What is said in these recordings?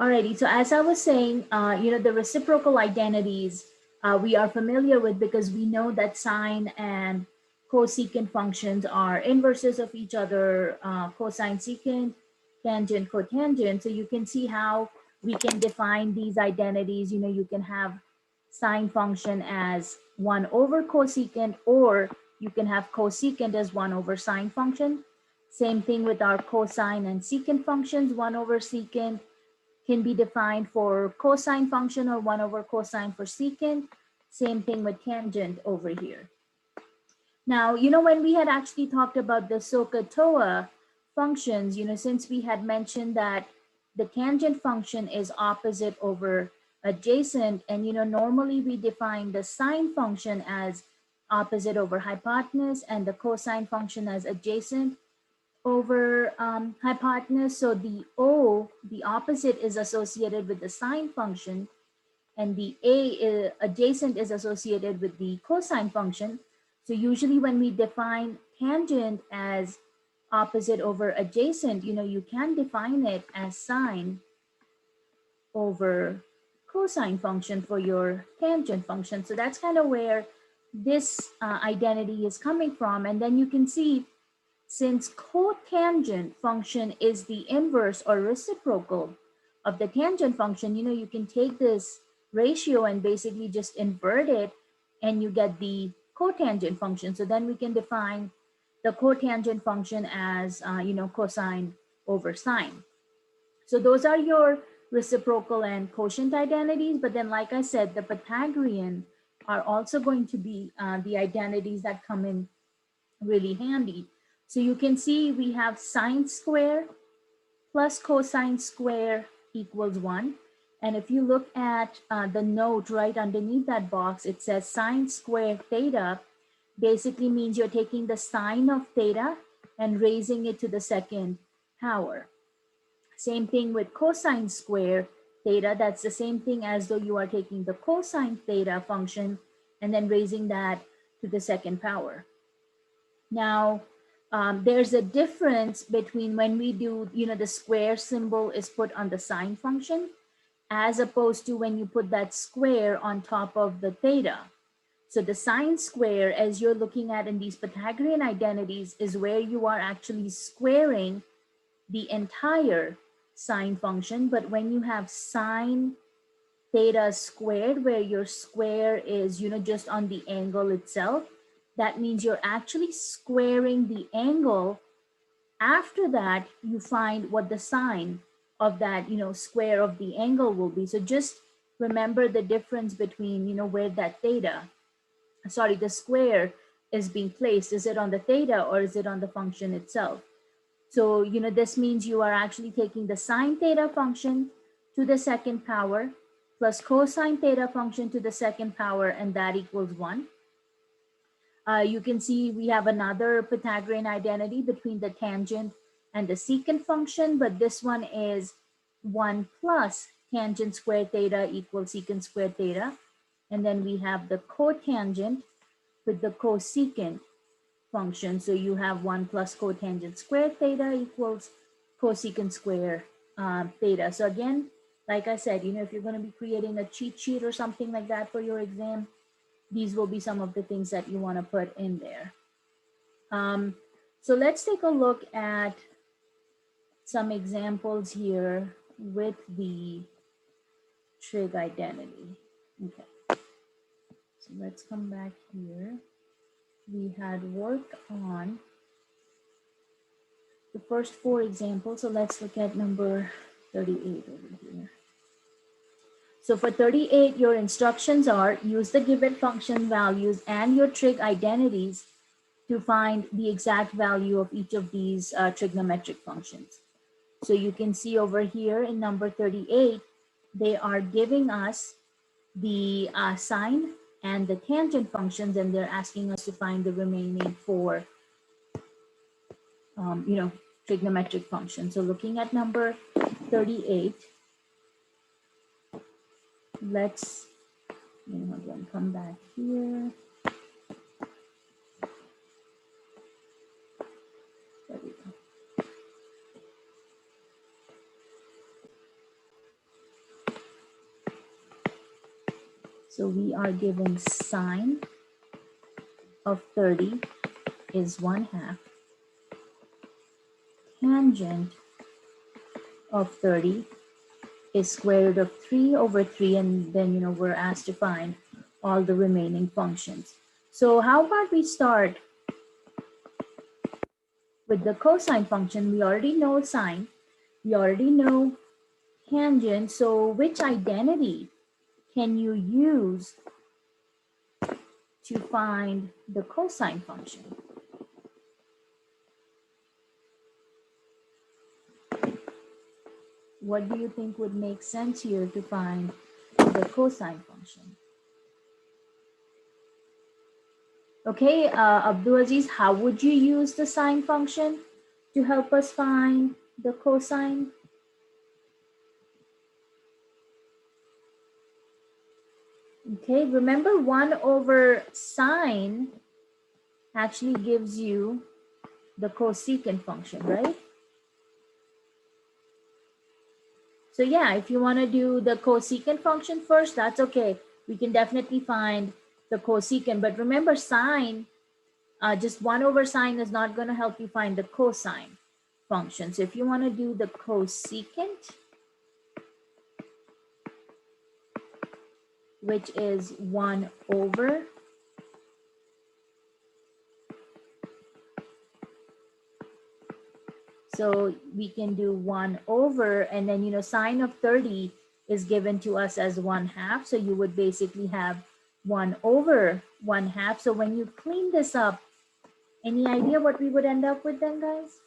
Alrighty, so as I was saying, the reciprocal identities we are familiar with because we know that sine and cosecant functions are inverses of each other, cosine, secant, tangent, cotangent. So you can see how we can define these identities. You can have sine function as 1 over cosecant, or you can have cosecant as 1 over sine function. Same thing with our cosine and secant functions, 1 over secant can be defined for cosine function or 1 over cosine for secant. Same thing with tangent over here. Now, when we had actually talked about the SOHCAHTOA functions, since we had mentioned that the tangent function is opposite over adjacent, and, normally we define the sine function as opposite over hypotenuse and the cosine function as adjacent over hypotenuse. So the O, the opposite, is associated with the sine function, and the adjacent is associated with the cosine function. So usually when we define tangent as opposite over adjacent, you can define it as sine over cosine function for your tangent function. So that's kind of where this identity is coming from. And then you can see, since cotangent function is the inverse or reciprocal of the tangent function, you can take this ratio and basically just invert it and you get the cotangent function. So then we can define the cotangent function as, cosine over sine. So those are your reciprocal and quotient identities. But then, like I said, the Pythagorean are also going to be the identities that come in really handy. So you can see we have sine square plus cosine square equals 1. And if you look at the note right underneath that box, it says sine square theta basically means you're taking the sine of theta and raising it to the second power. Same thing with cosine square theta. That's the same thing as though you are taking the cosine theta function and then raising that to the second power. Now, there's a difference between when we do, the square symbol is put on the sine function, as opposed to when you put that square on top of the theta. So the sine square, as you're looking at in these Pythagorean identities, is where you are actually squaring the entire sine function. But when you have sine theta squared, where your square is, just on the angle itself, that means you're actually squaring the angle. After that, you find what the sine of that, square of the angle will be. So just remember the difference between, where that the square is being placed. Is it on the theta or is it on the function itself? So, this means you are actually taking the sine theta function to the second power plus cosine theta function to the second power, and that equals 1. You can see we have another Pythagorean identity between the tangent and the secant function, but this one is 1 plus tangent squared theta equals secant squared theta. And then we have the cotangent with the cosecant function. So you have 1 plus cotangent squared theta equals cosecant square theta. So again, like I said, if you're going to be creating a cheat sheet or something like that for your exam, these will be some of the things that you want to put in there. So let's take a look at some examples here with the trig identity. Okay, so let's come back here. We had worked on the first 4 examples. So let's look at number 38 over here. So for 38, your instructions are use the given function values and your trig identities to find the exact value of each of these trigonometric functions. So you can see over here in number 38, they are giving us the sine and the tangent functions, and they're asking us to find the remaining 4, trigonometric functions. So looking at number 38, let's again come back here. There we go. So we are given sine of 30 is 1/2. Tangent of 30 is square root of 3/3, and then we're asked to find all the remaining functions. So how about we start with the cosine function? We already know sine, we already know tangent, so which identity can you use to find the cosine function? What do you think would make sense here to find the cosine function? Okay, Abdulaziz, how would you use the sine function to help us find the cosine? Okay, remember 1/sine actually gives you the cosecant function, right? So yeah, if you want to do the cosecant function first, that's okay. We can definitely find the cosecant, but remember sine, just 1/sine is not going to help you find the cosine function. So if you want to do the cosecant, which is 1/, so we can do 1/, and then sine of 30 is given to us as 1/2, so you would basically have 1/1/2. So when you clean this up, any idea what we would end up with then, guys?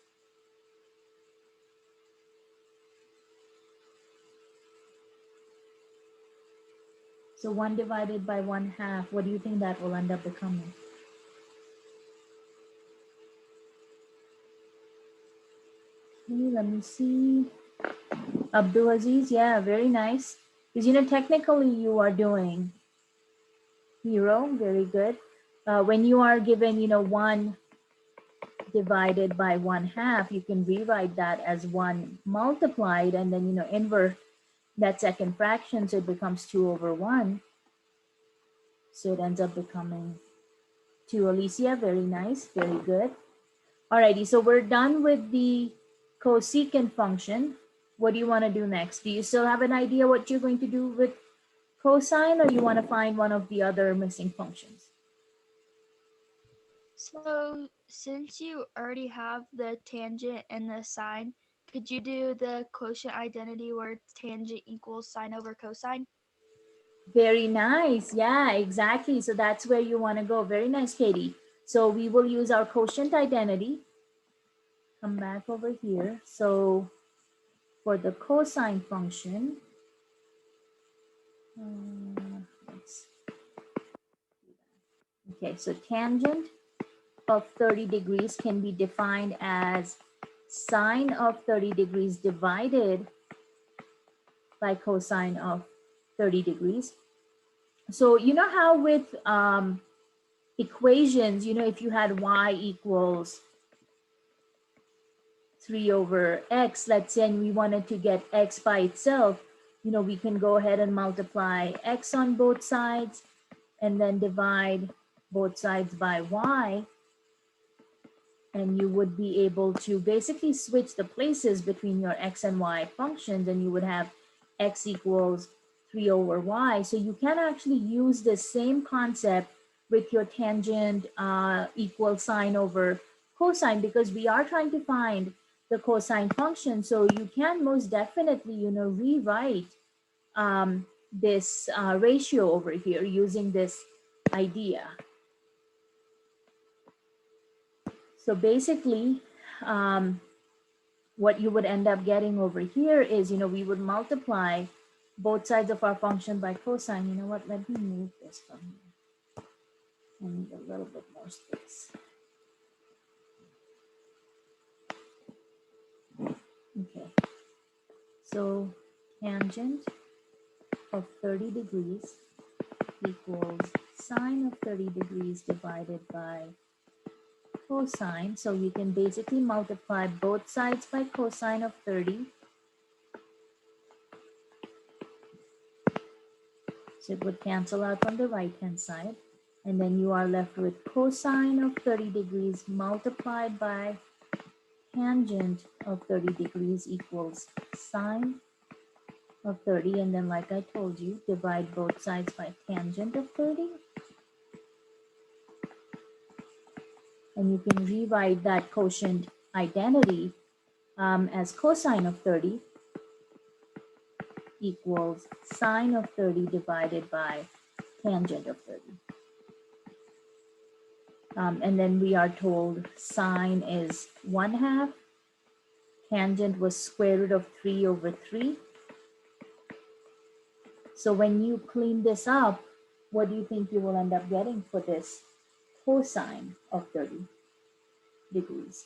So 1 divided by 1/2, what do you think that will end up becoming? Okay, let me see. Abdulaziz, yeah, very nice. Because technically you are doing 0, very good. When you are given 1 divided by 1/2, you can rewrite that as 1 multiplied, and then invert that second fraction, so it becomes 2/1. So it ends up becoming 2. Alicia, very nice, very good. Alrighty, so we're done with the cosecant function. What do you want to do next? Do you still have an idea what you're going to do with cosine, or you want to find one of the other missing functions? So since you already have the tangent and the sine, could you do the quotient identity where tangent equals sine over cosine? Very nice. Yeah, exactly. So that's where you want to go. Very nice, Katie. So we will use our quotient identity. Come back over here. So for the cosine function, let's okay, so tangent of 30 degrees can be defined as sine of 30 degrees divided by cosine of 30 degrees. So you know how with equations, if you had y equals 3/x, let's say, and we wanted to get x by itself, we can go ahead and multiply x on both sides and then divide both sides by y, and you would be able to basically switch the places between your x and y functions, and you would have x equals 3/y. So you can actually use the same concept with your tangent equals sine over cosine, because we are trying to find the cosine function. So you can most definitely, rewrite this ratio over here using this idea. So basically, what you would end up getting over here is, we would multiply both sides of our function by cosine. You know what? Let me move this from here. I need a little bit more space. Okay. So tangent of 30 degrees equals sine of 30 degrees divided by cosine. So you can basically multiply both sides by cosine of 30. So it would cancel out on the right-hand side. And then you are left with cosine of 30 degrees multiplied by tangent of 30 degrees equals sine of 30. And then like I told you, divide both sides by tangent of 30. And you can rewrite that quotient identity as cosine of 30 equals sine of 30 divided by tangent of 30. And then we are told sine is 1/2. Tangent was square root of 3 over 3. So when you clean this up, what do you think you will end up getting for this cosine of 30 degrees?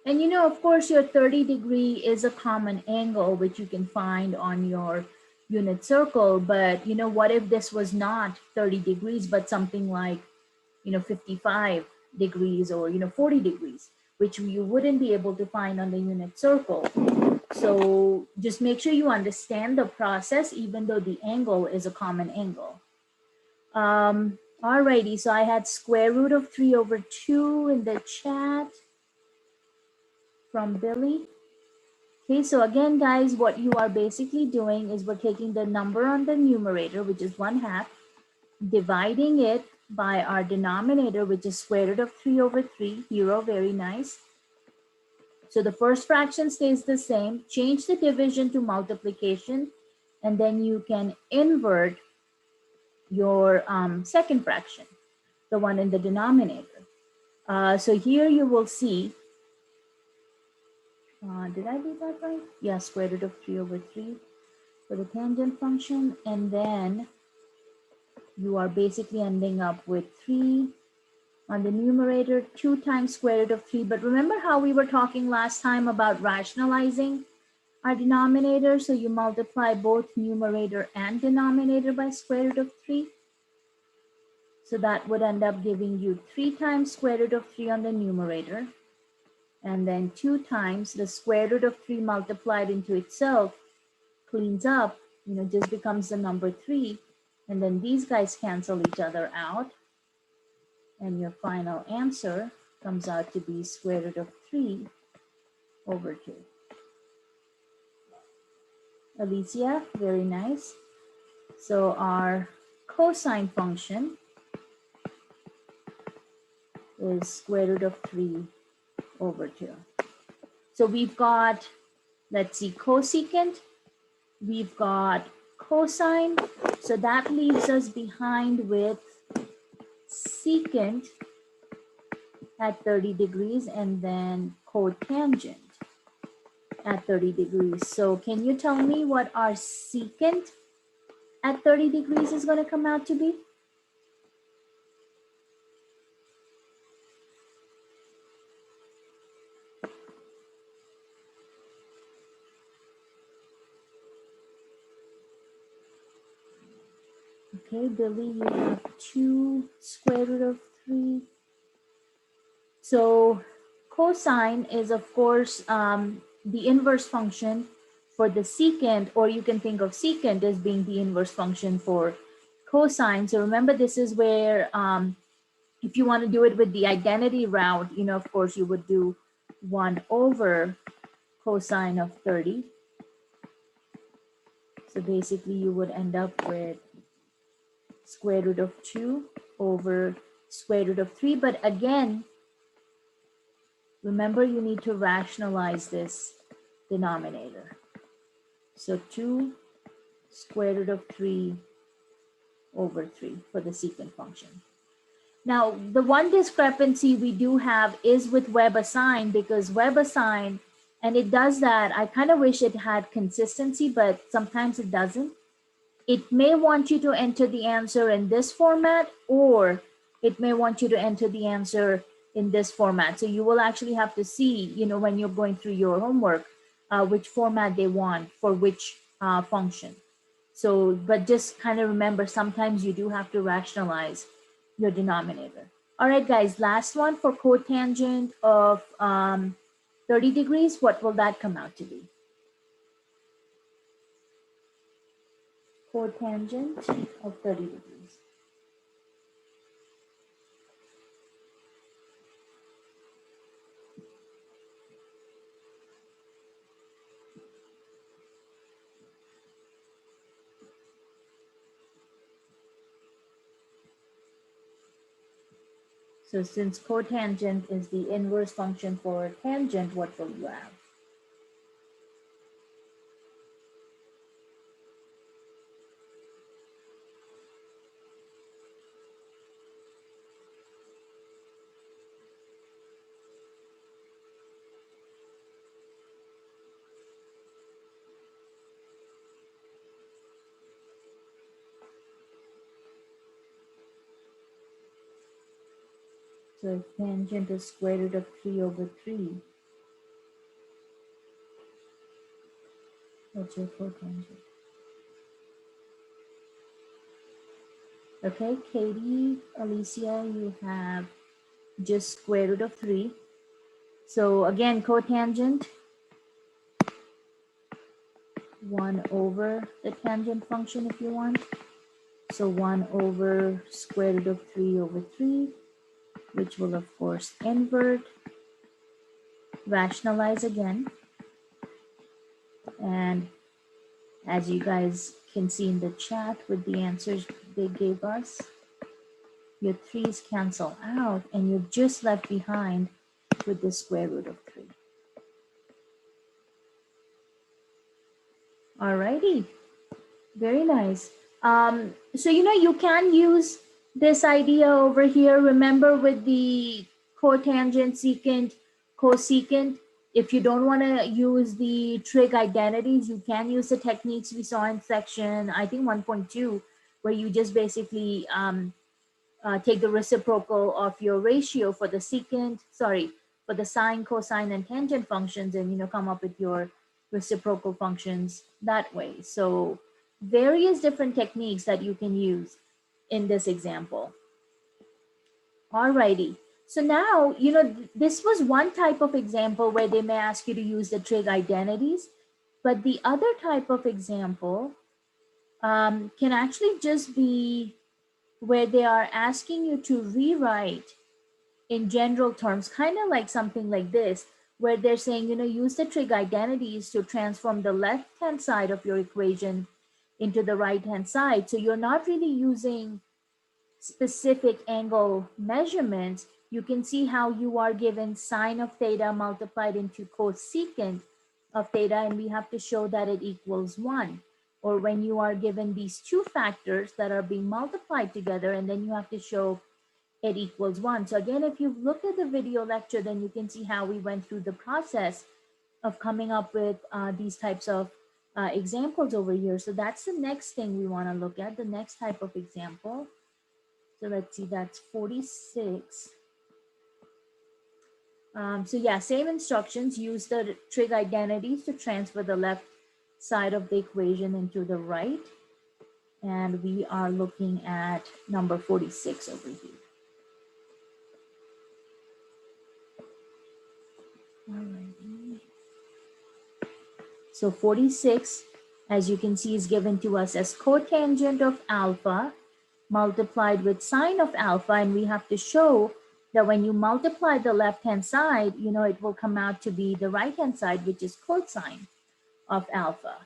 And you know, of course, your 30 degree is a common angle, which you can find on your unit circle. But, you know, what if this was not 30 degrees, but something like, 55 degrees or, 40 degrees, which you wouldn't be able to find on the unit circle. So just make sure you understand the process, even though the angle is a common angle. Alrighty, so I had square root of 3 over 2 in the chat from Billy. Okay, so again, guys, what you are basically doing is we're taking the number on the numerator, which is 1/2, dividing it by our denominator, which is square root of 3 over 3. Hero, very nice. So the first fraction stays the same. Change the division to multiplication, and then you can invert your second fraction, the one in the denominator. So here you will see, did I do that right? Yeah, square root of 3 over 3 for the tangent function. And then you are basically ending up with 3 on the numerator, 2 times square root of 3. But remember how we were talking last time about rationalizing our denominator? So you multiply both numerator and denominator by square root of 3. So that would end up giving you 3 times square root of 3 on the numerator. And then 2 times the square root of 3 multiplied into itself cleans up, just becomes the number 3. And then these guys cancel each other out. And your final answer comes out to be square root of 3 over 2. Alicia, very nice. So our cosine function is square root of 3 over 2. So we've got, let's see, cosecant, we've got cosine. So that leaves us behind with secant at 30 degrees and then cotangent at 30 degrees. So can you tell me what our secant at 30 degrees is going to come out to be? Okay, Billy, you have 2 square root of 3. So cosine is, of course, the inverse function for the secant, or you can think of secant as being the inverse function for cosine. So remember, this is where if you want to do it with the identity route, of course, you would do 1 over cosine of 30. So basically, you would end up with square root of 2 over square root of 3. But again, remember, you need to rationalize this denominator. So 2 square root of 3 over 3 for the secant function. Now, the one discrepancy we do have is with WebAssign, because WebAssign, and it does that, I kind of wish it had consistency, but sometimes it doesn't. It may want you to enter the answer in this format, or it may want you to enter the answer in this format. So you will actually have to see, when you're going through your homework, which format they want for which function. So, but just kind of remember, sometimes you do have to rationalize your denominator. All right, guys, last one for cotangent of 30 degrees, what will that come out to be? Cotangent of 30 degrees. So since cotangent is the inverse function for tangent, what will you have? So if tangent is square root of 3 over 3, what's your cotangent? Okay, Katie, Alicia, you have just square root of 3. So again, cotangent, 1 over the tangent function if you want. So 1 over square root of 3 over 3, which will of course invert, rationalize again. And as you guys can see in the chat with the answers they gave us, your 3's cancel out and you're just left behind with the square root of 3. Alrighty, very nice. So you can use this idea over here. Remember with the cotangent, secant, cosecant, if you don't want to use the trig identities, you can use the techniques we saw in section, I think 1.2, where you just basically take the reciprocal of your ratio for the secant, for the sine, cosine, and tangent functions, and come up with your reciprocal functions that way. So various different techniques that you can use in this example. Alrighty. So now, this was one type of example where they may ask you to use the trig identities, but the other type of example can actually just be where they are asking you to rewrite in general terms, kind of like something like this, where they're saying, use the trig identities to transform the left-hand side of your equation into the right-hand side. So you're not really using specific angle measurements. You can see how you are given sine of theta multiplied into cosecant of theta, and we have to show that it equals 1. Or when you are given these two factors that are being multiplied together, and then you have to show it equals 1. So again, if you look at the video lecture, then you can see how we went through the process of coming up with these types of examples over here. So that's the next thing we want to look at, the next type of example. So let's see, that's 46. So yeah, same instructions, use the trig identities to transfer the left side of the equation into the right. And we are looking at number 46 over here. Alrighty. So 46, as you can see, is given to us as cotangent of alpha multiplied with sine of alpha, and we have to show that when you multiply the left-hand side, it will come out to be the right-hand side, which is cosine of alpha.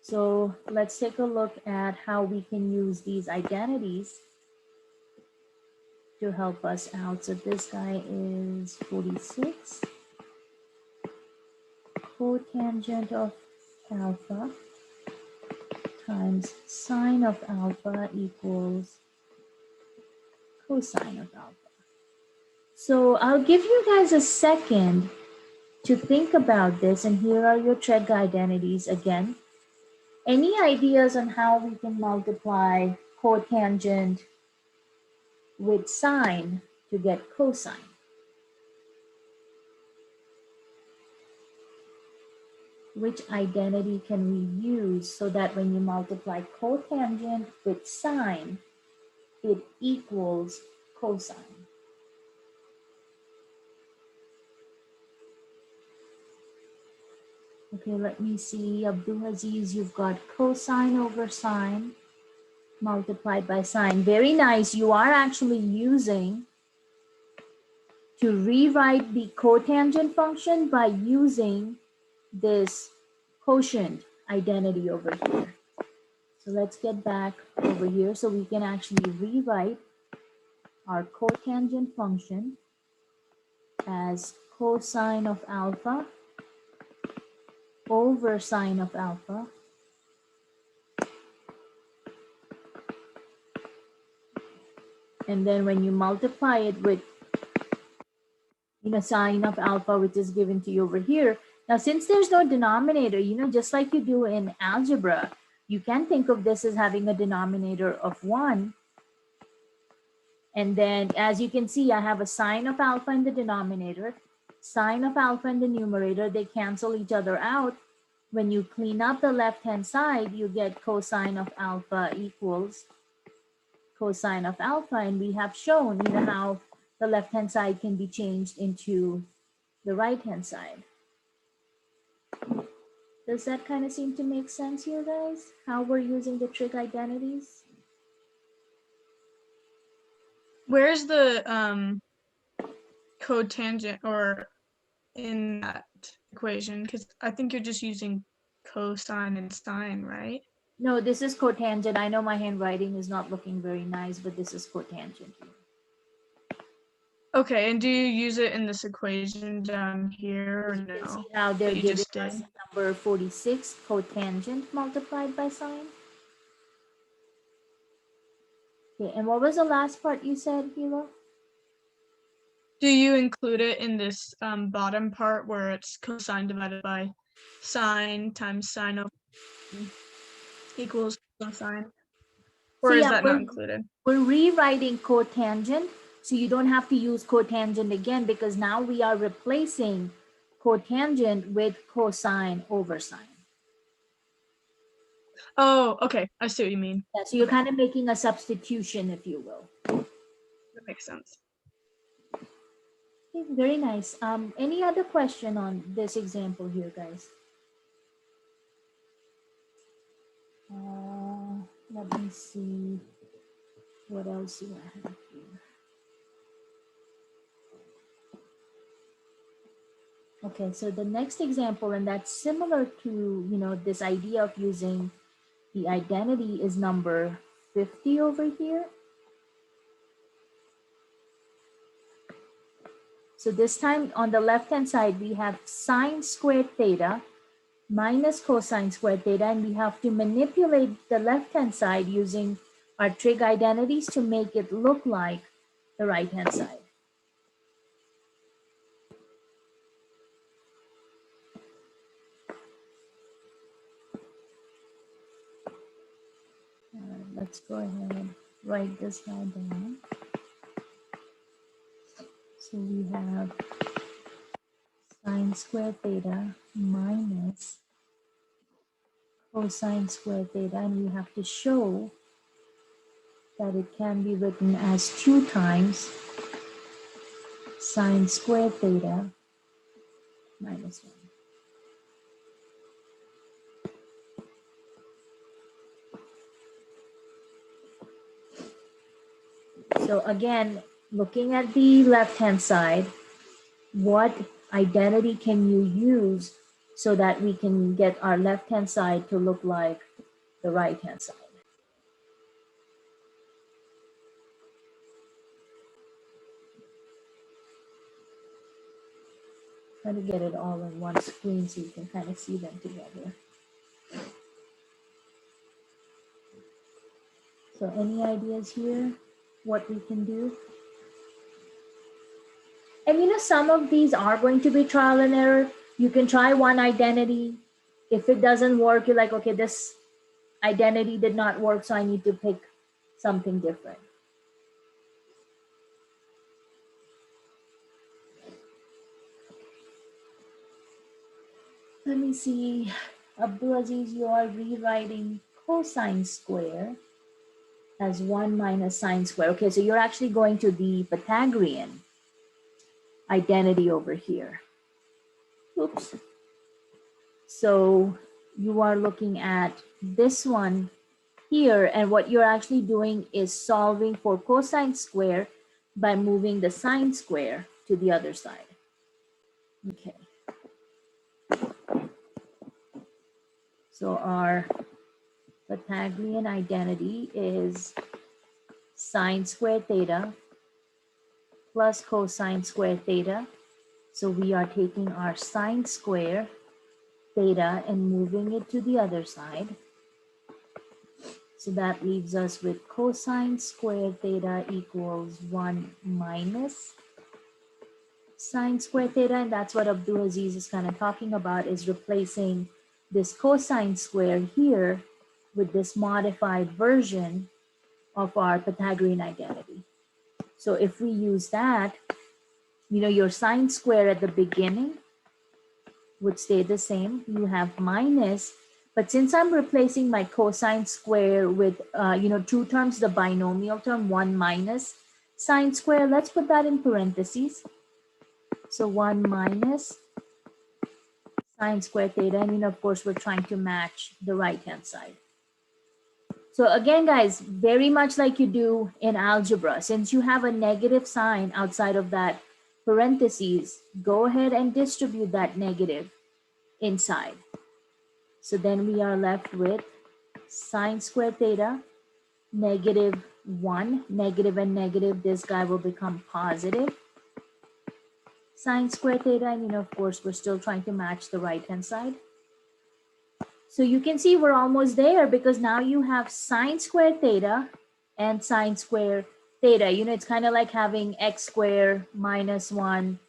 So let's take a look at how we can use these identities to help us out. So this guy is 46. Cotangent of alpha times sine of alpha equals cosine of alpha. So I'll give you guys a second to think about this, and here are your trig identities again. Any ideas on how we can multiply cotangent with sine to get cosine? Which identity can we use so that when you multiply cotangent with sine, it equals cosine? Okay, let me see. Abdulaziz, you've got cosine over sine multiplied by sine. Very nice. You are actually using to rewrite the cotangent function by using this quotient identity over here. So let's get back over here so we can actually rewrite our cotangent function as cosine of alpha over sine of alpha. And then when you multiply it with sine of alpha, which is given to you over here. Now, since there's no denominator, just like you do in algebra, you can think of this as having a denominator of 1. And then, as you can see, I have a sine of alpha in the denominator, sine of alpha in the numerator. They cancel each other out. When you clean up the left-hand side, you get cosine of alpha equals cosine of alpha. And we have shown, how the left-hand side can be changed into the right-hand side. Does that kind of seem to make sense here, guys? How we're using the trig identities? Where's the cotangent or in that equation? Because I think you're just using cosine and sine, right? No, this is cotangent. I know my handwriting is not looking very nice, but this is cotangent here. Okay, and do you use it in this equation down here or You can no? see how they're That you giving just us did? number 46 cotangent multiplied by sine. Okay, and what was the last part you said, Hilo? Do you include it in this bottom part where it's cosine divided by sine times sine of equals cosine? So Or is yeah, that not included? we're rewriting cotangent, so you don't have to use cotangent again because now we are replacing cotangent with cosine over sine. Oh, okay. I see what you mean. Yeah, so you're Okay. kind of making a substitution, if you will. That makes sense. Okay, very nice. Any other question on this example here, guys? Let me see what else do I have here. Okay, so the next example, and that's similar to this idea of using the identity, is number 50 over here. So this time on the left-hand side, we have sine squared theta minus cosine squared theta, and we have to manipulate the left-hand side using our trig identities to make it look like the right-hand side. Let's go ahead and write this guy down. So we have sine squared theta minus cosine squared theta, and we have to show that it can be written as 2 times sine squared theta minus 1. So again, looking at the left-hand side, what identity can you use so that we can get our left-hand side to look like the right-hand side? Try to get it all in one screen so you can kind of see them together. So any ideas here, what we can do? And some of these are going to be trial and error. You can try one identity. If it doesn't work, you're like, okay, this identity did not work, so I need to pick something different. Let me see. Abdulaziz, you are rewriting cosine square as 1 minus sine square. Okay, so you're actually going to the Pythagorean identity over here. Oops. So you are looking at this one here, and what you're actually doing is solving for cosine square by moving the sine square to the other side. Okay. So our Pythagorean identity is sine squared theta plus cosine squared theta. So we are taking our sine square theta and moving it to the other side. So that leaves us with cosine squared theta equals 1 minus sine squared theta. And that's what Abdul Aziz is kind of talking about, is replacing this cosine square here with this modified version of our Pythagorean identity. So if we use that, your sine square at the beginning would stay the same. You have minus, but since I'm replacing my cosine square with, two terms, the binomial term, 1 minus sine square, let's put that in parentheses. So 1 minus sine squared theta, and of course, we're trying to match the right-hand side. So again, guys, very much like you do in algebra, since you have a negative sign outside of that parentheses, go ahead and distribute that negative inside. So then we are left with sine squared theta, negative 1, negative and negative, this guy will become positive. Sine squared theta, and of course, we're still trying to match the right-hand side. So you can see we're almost there, because now you have sine squared theta and sine squared theta. It's kind of like having x squared minus 1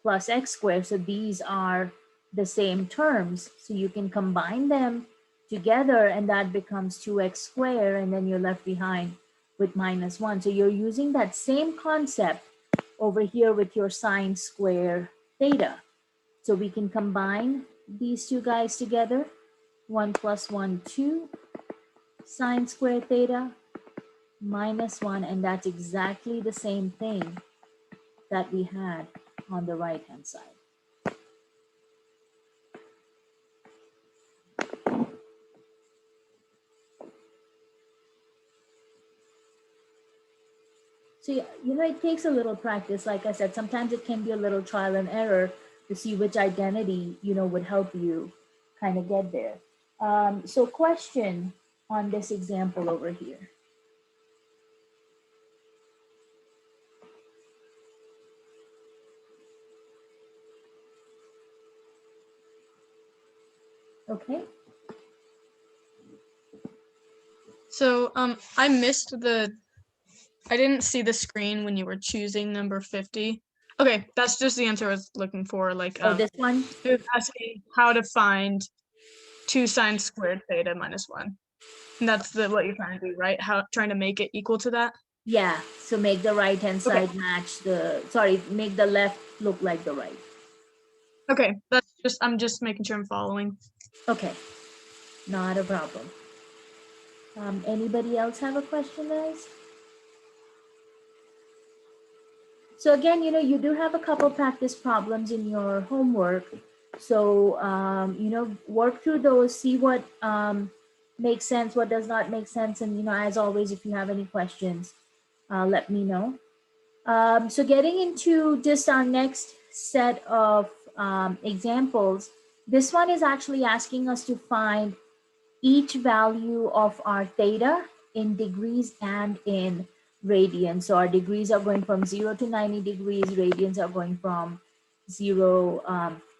plus x squared. So these are the same terms. So you can combine them together, and that becomes 2x squared, and then you're left behind with minus 1. So you're using that same concept over here with your sine squared theta. So we can combine these two guys together. 1 plus 1, 2, sine squared theta minus 1, and that's exactly the same thing that we had on the right-hand side. So, it takes a little practice. Like I said, sometimes it can be a little trial and error to see which identity, would help you kind of get there. So question on this example over here. Okay. So I didn't see the screen when you were choosing number 50. Okay, that's just the answer I was looking for. Like This one? it was asking how to find 2 sine squared theta minus 1. And that's what you're trying to do, right? Trying to make it equal to that? Yeah, so make the right-hand side match make the left look like the right. Okay, I'm just making sure I'm following. Okay, not a problem. Anybody else have a question, guys? So again, you do have a couple practice problems in your homework. So, work through those, see what makes sense, what does not make sense. And, as always, if you have any questions, let me know. So getting into just our next set of examples, this one is actually asking us to find each value of our theta in degrees and in radians. So our degrees are going from 0 to 90 degrees, radians are going from 0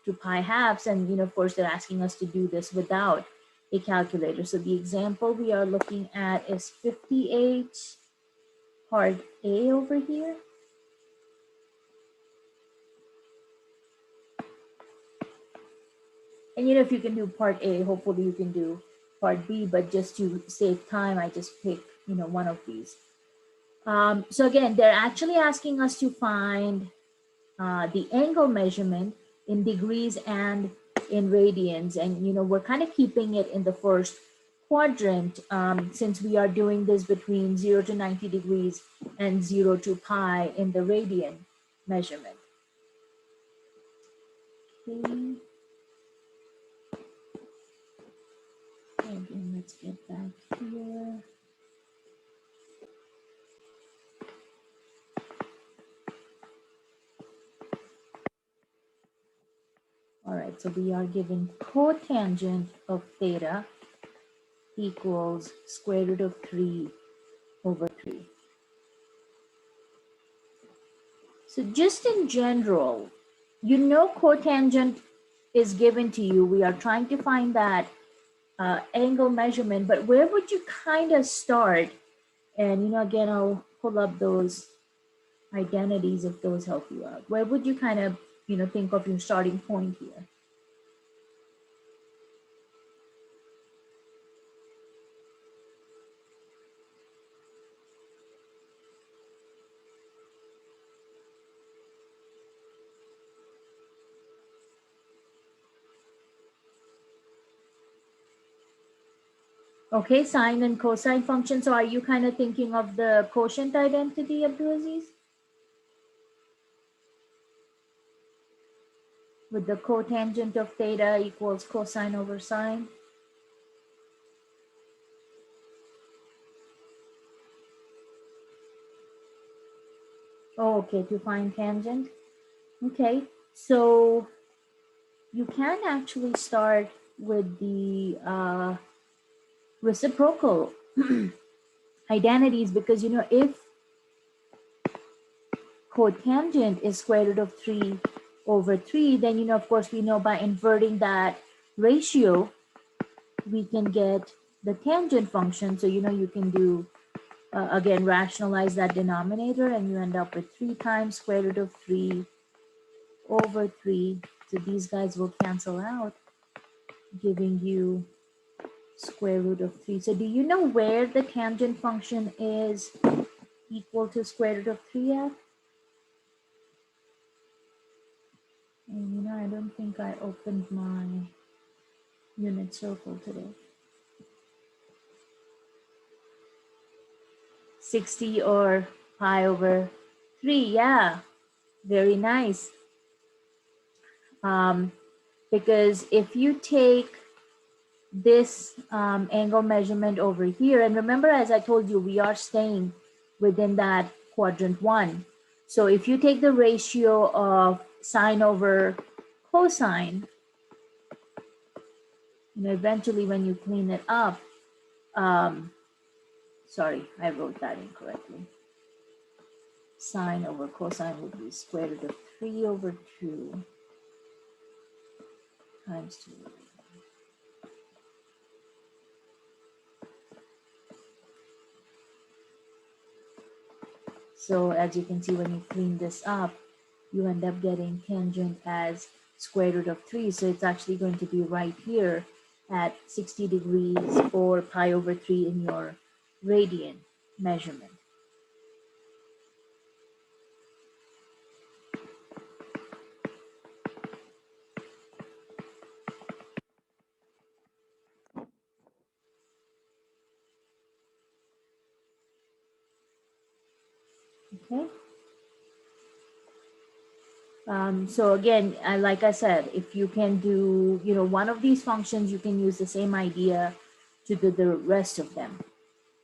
to pi halves. And, of course, they're asking us to do this without a calculator. So the example we are looking at is 58, part A over here. And if you can do part A, hopefully you can do part B, but just to save time, I just pick, one of these. So again, they're actually asking us to find the angle measurement in degrees and in radians. And, we're kind of keeping it in the first quadrant since we are doing this between 0 to 90 degrees and 0 to pi in the radian measurement. Okay. Again, let's get back here. All right, so we are given cotangent of theta equals square root of 3 over 3. So just in general, you know cotangent is given to you. We are trying to find that angle measurement, but where would you kind of start? And, again, I'll pull up those identities if those help you out. Where would you kind of, think of your starting point here? Okay, sine and cosine functions. So are you kind of thinking of the quotient identity, Abdulaziz? With the cotangent of theta equals cosine over sine? Oh, okay, to find tangent. Okay, so you can actually start with the reciprocal identities, because if cotangent is square root of 3 over 3, then of course we know by inverting that ratio we can get the tangent function. So you can do again rationalize that denominator, and you end up with 3 times square root of 3 over 3. So these guys will cancel out, giving you square root of 3. So do you know where the tangent function is equal to square root of 3 at? And I don't think I opened my unit circle today. 60 or pi over 3, yeah, very nice. Because if you take this angle measurement over here, and remember, as I told you, we are staying within that quadrant 1. So if you take the ratio of sine over cosine, eventually when you clean it up, sorry, I wrote that incorrectly. Sine over cosine would be square root of 3 over 2 times 2. So as you can see, when you clean this up, you end up getting tangent as square root of 3. So it's actually going to be right here at 60 degrees or pi over 3 in your radian measurement. Okay. So again, like I said, if you can do, one of these functions, you can use the same idea to do the rest of them.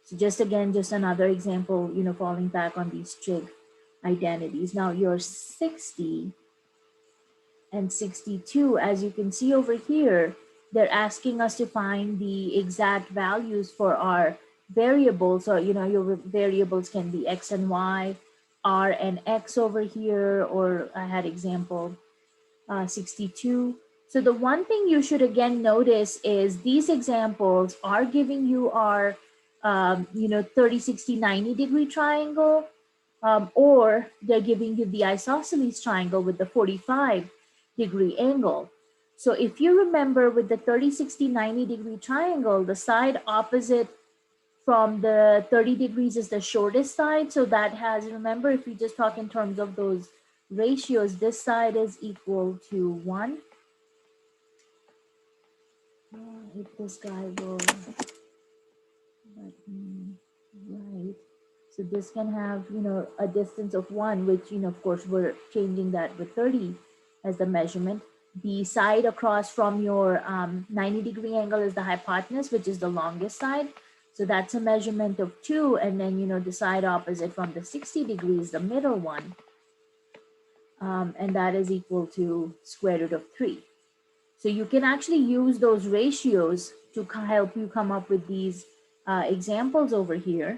So just another example, falling back on these trig identities. Now your 60 and 62, as you can see over here, they're asking us to find the exact values for our variables. So, your variables can be x and y, r and x over here, or I had example 62. So the one thing you should again notice is these examples are giving you our, 30, 60, 90 degree triangle, or they're giving you the isosceles triangle with the 45-degree angle. So if you remember with the 30, 60, 90 degree triangle, the side opposite from the 30 degrees is the shortest side. So that has, remember, if we just talk in terms of those ratios, this side is equal to 1. If this guy will let me write. So this can have, a distance of 1, which, of course, we're changing that with 30 as the measurement. The side across from your 90-degree angle is the hypotenuse, which is the longest side. So that's a measurement of 2. And then, the side opposite from the 60 degrees, the middle one. And that is equal to square root of 3. So you can actually use those ratios to help you come up with these examples over here.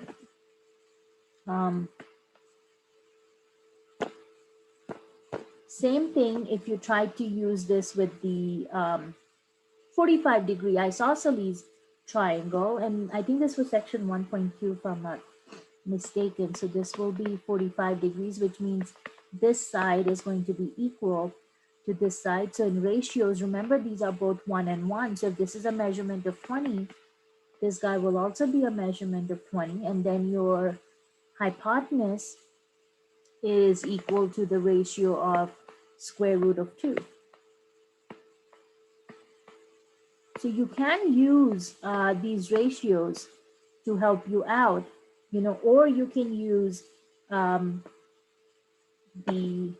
Same thing if you try to use this with the 45-degree isosceles triangle, and I think this was section 1.2 if I'm not mistaken. So this will be 45 degrees, which means this side is going to be equal to this side. So in ratios, remember these are both 1 and 1. So if this is a measurement of 20, this guy will also be a measurement of 20, and then your hypotenuse is equal to the ratio of square root of 2. So you can use these ratios to help you out, or you can use the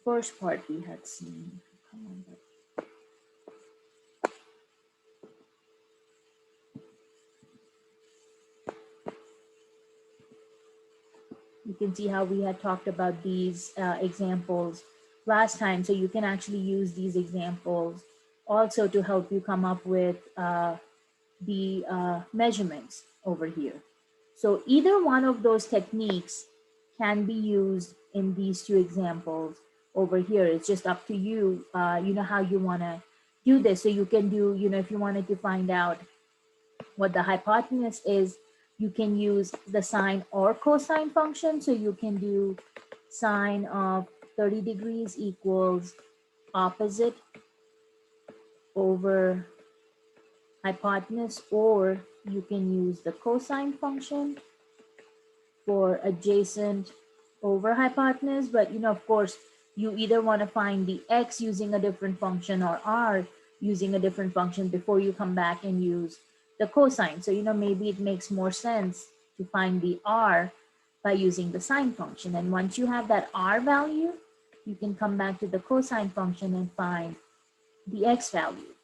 first part we had seen. Come on, you can see how we had talked about these examples last time. So you can actually use these examples also to help you come up with the measurements over here. So either one of those techniques can be used in these two examples over here. It's just up to you, how you want to do this. So you can do, if you wanted to find out what the hypotenuse is, you can use the sine or cosine function. So you can do sine of 30 degrees equals opposite over hypotenuse, or you can use the cosine function for adjacent over hypotenuse. But of course, you either want to find the x using a different function or r using a different function before you come back and use the cosine. So maybe it makes more sense to find the r by using the sine function. And once you have that r value, you can come back to the cosine function and find the x value.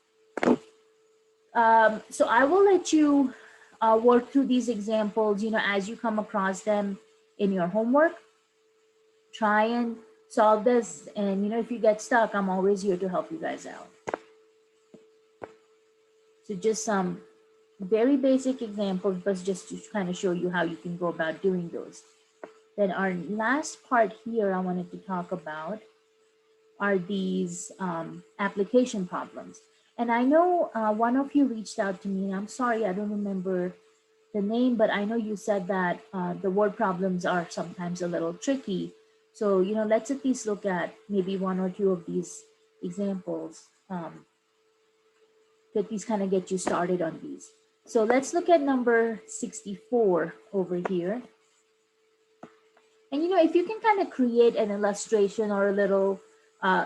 So I will let you work through these examples, as you come across them in your homework. Try and solve this. And, if you get stuck, I'm always here to help you guys out. So just some very basic examples, but just to kind of show you how you can go about doing those. Then our last part here I wanted to talk about are these application problems. And I know one of you reached out to me, and I'm sorry, I don't remember the name, but I know you said that the word problems are sometimes a little tricky. So, let's at least look at maybe one or two of these examples to at least kind of get you started on these. So let's look at number 64 over here. And, if you can kind of create an illustration or a little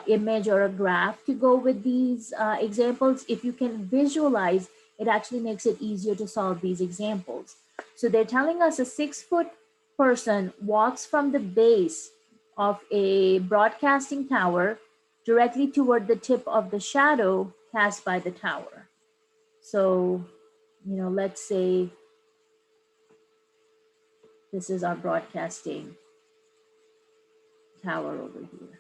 image or a graph to go with these examples, if you can visualize, it actually makes it easier to solve these examples. So they're telling us a 6-foot person walks from the base of a broadcasting tower directly toward the tip of the shadow cast by the tower. So, let's say this is our broadcasting tower over here.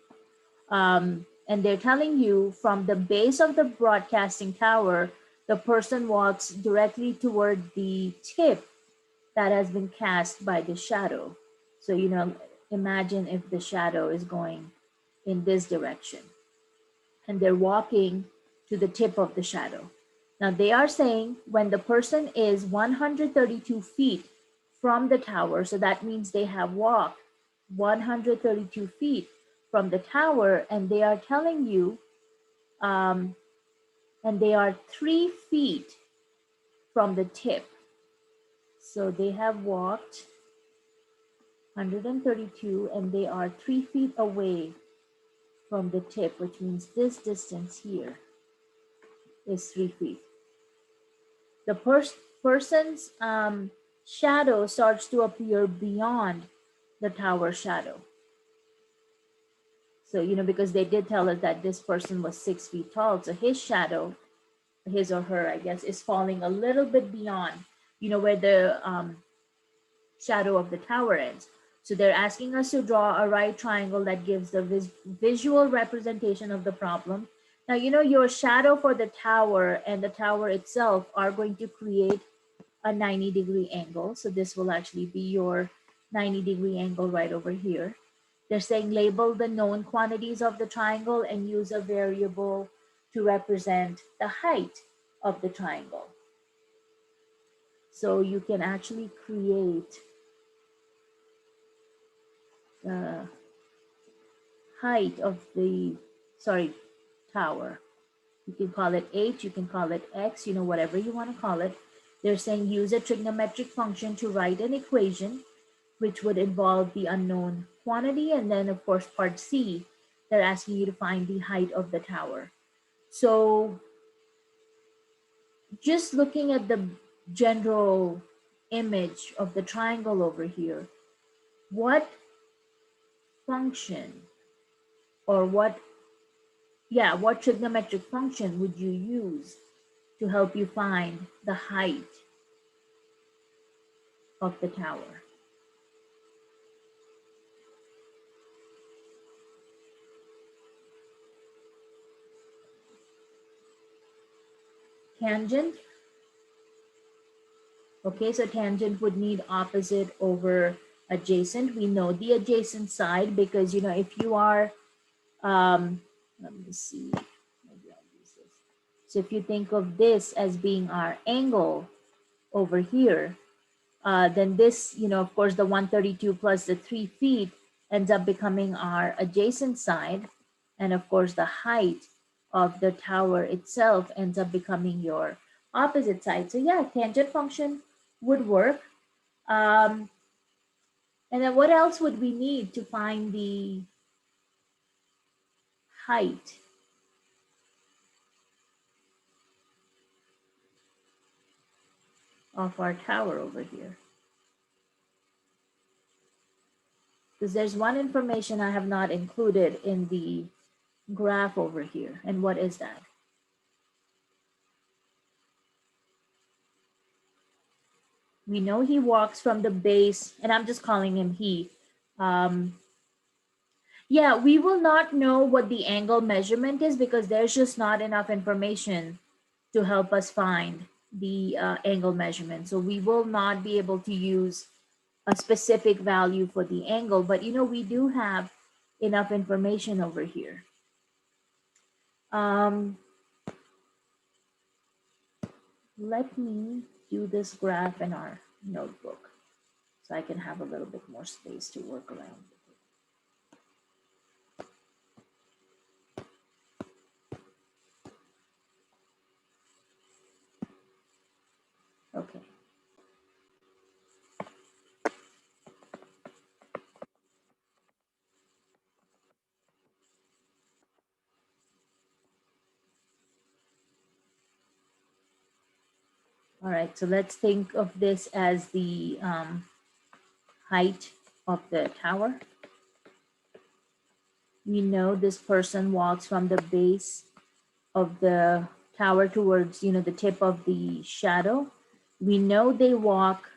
And they're telling you from the base of the broadcasting tower, the person walks directly toward the tip that has been cast by the shadow. So, imagine if the shadow is going in this direction and they're walking to the tip of the shadow. Now they are saying when the person is 132 feet from the tower, so that means they have walked 132 feet from the tower, and they are telling you, and they are 3 feet from the tip. So they have walked 132 and they are 3 feet away from the tip, which means this distance here is 3 feet. The person's shadow starts to appear beyond the tower shadow. So, because they did tell us that this person was 6 feet tall, so his shadow, his or her, I guess, is falling a little bit beyond, where the shadow of the tower ends. So they're asking us to draw a right triangle that gives the visual representation of the problem. Now, your shadow for the tower and the tower itself are going to create a 90-degree angle. So this will actually be your 90-degree angle right over here. They're saying label the known quantities of the triangle and use a variable to represent the height of the triangle. So you can actually create the height of the, tower. You can call it h, you can call it x, whatever you want to call it. They're saying use a trigonometric function to write an equation, which would involve the unknown quantity. And then, of course, part C, they're asking you to find the height of the tower. So just looking at the general image of the triangle over here, what function or what trigonometric function would you use to help you find the height of the tower? Tangent. Okay, so tangent would need opposite over adjacent. We know the adjacent side because, if you are, let me see, maybe I'll use this. So if you think of this as being our angle over here, then this, of course, the 132 plus the 3 feet ends up becoming our adjacent side. And of course, the height of the tower itself ends up becoming your opposite side. So yeah, tangent function would work. And then what else would we need to find the height of our tower over here? Because there's one information I have not included in the graph over here. And what is that? We know he walks from the base, and I'm just calling him he. Yeah, we will not know what the angle measurement is because there's just not enough information to help us find the angle measurement. So we will not be able to use a specific value for the angle, but we do have enough information over here. Let me do this graph in our notebook so I can have a little bit more space to work around. Okay. All right, so let's think of this as the height of the tower. We know this person walks from the base of the tower towards, the tip of the shadow. We know they walk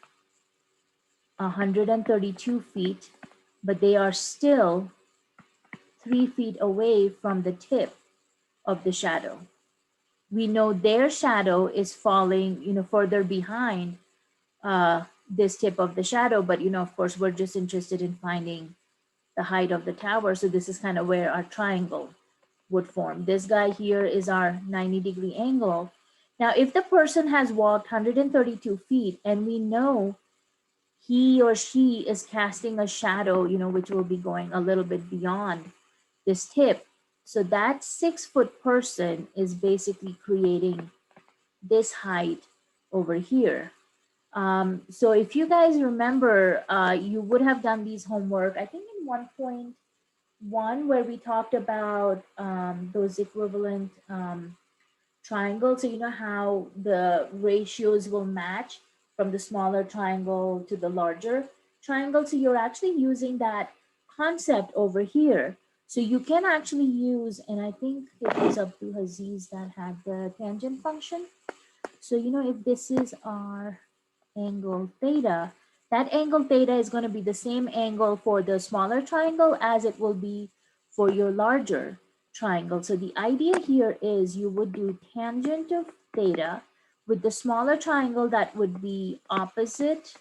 132 feet, but they are still 3 feet away from the tip of the shadow. We know their shadow is falling, further behind this tip of the shadow, but of course, we're just interested in finding the height of the tower. So this is kind of where our triangle would form. This guy here is our 90-degree angle. Now, if the person has walked 132 feet and we know he or she is casting a shadow, which will be going a little bit beyond this tip. So that 6-foot person is basically creating this height over here. So if you guys remember, you would have done these homework, I think in 1.1 where we talked about those equivalent triangles. So you know how the ratios will match from the smaller triangle to the larger triangle. So you're actually using that concept over here. So you can actually use, and I think it was Abdul Aziz that had the tangent function. So, if this is our angle theta, that angle theta is going to be the same angle for the smaller triangle as it will be for your larger triangle. So the idea here is you would do tangent of theta with the smaller triangle that would be opposite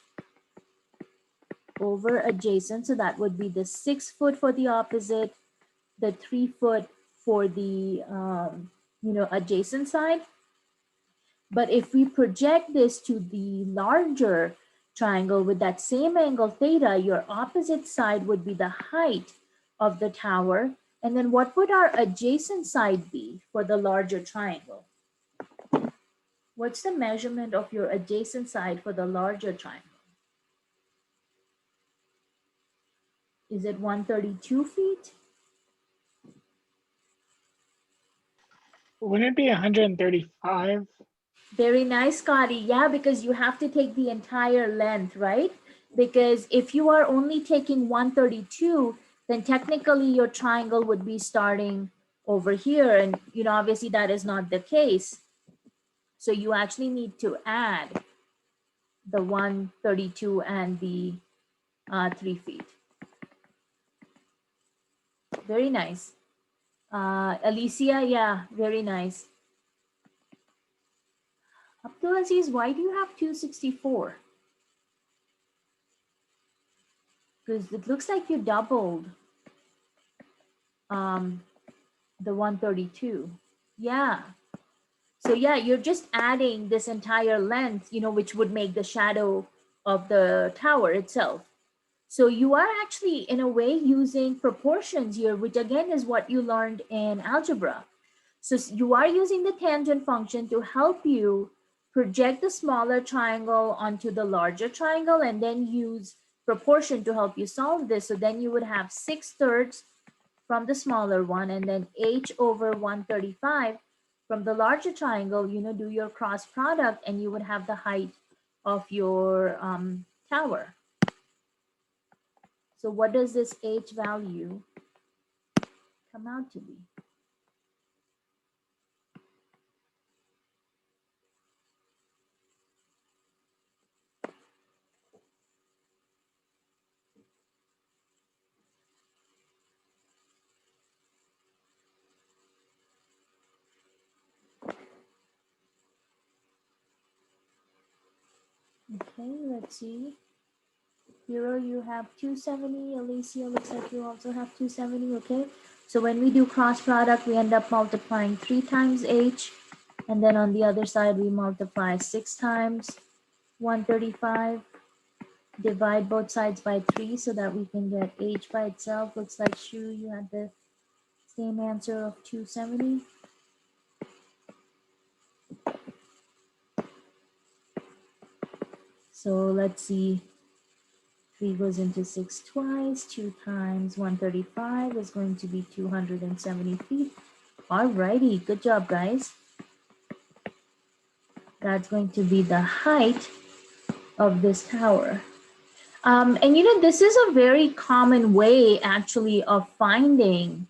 over adjacent. So that would be the 6 foot for the opposite, the 3 foot for the adjacent side. But if we project this to the larger triangle with that same angle theta, your opposite side would be the height of the tower. And then what would our adjacent side be for the larger triangle? What's the measurement of your adjacent side for the larger triangle? Is it 132 feet? Wouldn't it be 135? Very nice, Scotty. Yeah, because you have to take the entire length, right? Because if you are only taking 132, then technically your triangle would be starting over here. And, obviously that is not the case. So you actually need to add the 132 and the 3 feet. Very nice. Alicia, yeah, very nice. Abdul Aziz, why do you have 264? Because it looks like you doubled the 132. Yeah. So yeah, you're just adding this entire length, which would make the shadow of the tower itself. So you are actually, in a way, using proportions here, which again is what you learned in algebra. So you are using the tangent function to help you project the smaller triangle onto the larger triangle, and then use proportion to help you solve this. So then you would have 6/3 from the smaller one, and then h over 135 from the larger triangle. Do your cross product, and you would have the height of your tower. So what does this h value come out to be? Okay, let's see. Hero, you have 270. Alicia, looks like you also have 270. Okay, so when we do cross product, we end up multiplying 3 times h, and then on the other side we multiply 6 times 135, divide both sides by 3 so that we can get h by itself. Looks like Shu, you had the same answer of 270. So let's see. 3 goes into 6 twice. 2 times 135 is going to be 270 feet. Alrighty, good job, guys. That's going to be the height of this tower. And this is a very common way actually of finding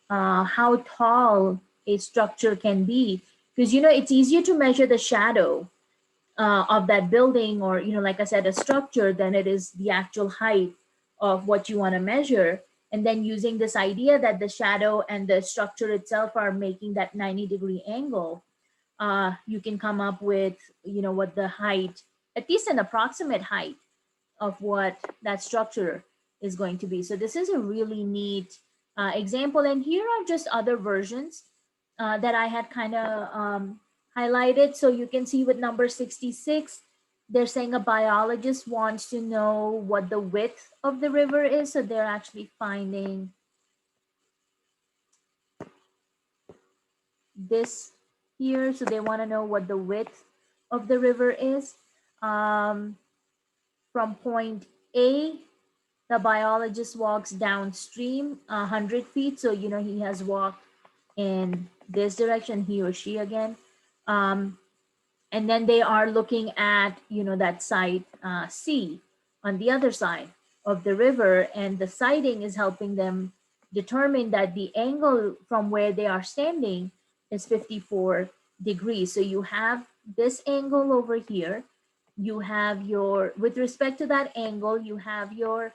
how tall a structure can be. Because, it's easier to measure the shadow of that building, or like I said, a structure, than it is the actual height of what you want to measure. And then using this idea that the shadow and the structure itself are making that 90-degree angle, you can come up with what the height, at least an approximate height of what that structure is going to be. So this is a really neat example. And here are just other versions that I had kind of highlighted. So you can see with number 66, they're saying a biologist wants to know what the width of the river is. So they're actually finding this here. So they want to know what the width of the river is. From point A, the biologist walks downstream 100 feet. So, he has walked in this direction, he or she again. And then they are looking at, that site C on the other side of the river, and the sighting is helping them determine that the angle from where they are standing is 54 degrees. So you have this angle over here. You have your, with respect to that angle, you have your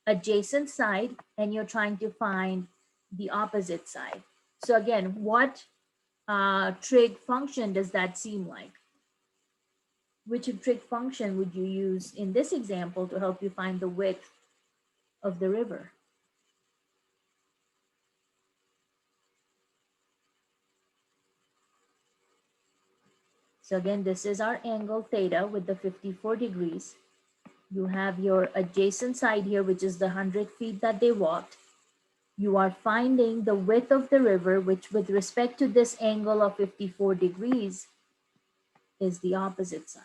adjacent side, and you're trying to find the opposite side. So again, what trig function does that seem like? Which trig function would you use in this example to help you find the width of the river? So again, this is our angle theta with the 54 degrees. You have your adjacent side here, which is the 100 feet that they walked. You are finding the width of the river, which with respect to this angle of 54 degrees is the opposite side.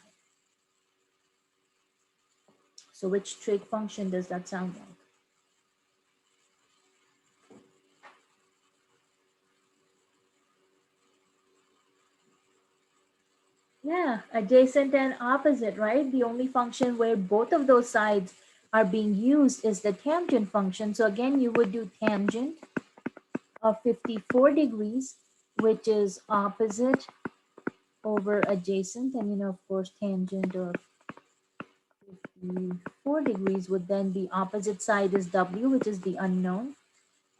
So which trig function does that sound like? Yeah, adjacent and opposite, right? The only function where both of those sides are being used is the tangent function. So again, you would do tangent of 54 degrees, which is opposite over adjacent. And, of course, tangent of 54 degrees would then be opposite side is W, which is the unknown.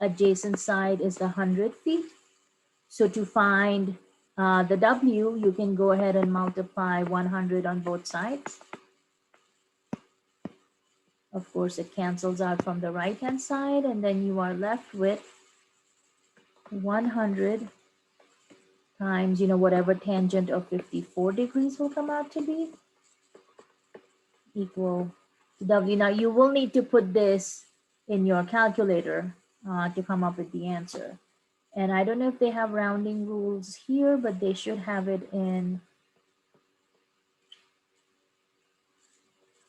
Adjacent side is the 100 feet. So to find the W, you can go ahead and multiply 100 on both sides. Of course, it cancels out from the right-hand side, and then you are left with 100 times, whatever tangent of 54 degrees will come out to be, equal to W. Now, you will need to put this in your calculator to come up with the answer. And I don't know if they have rounding rules here, but they should have it in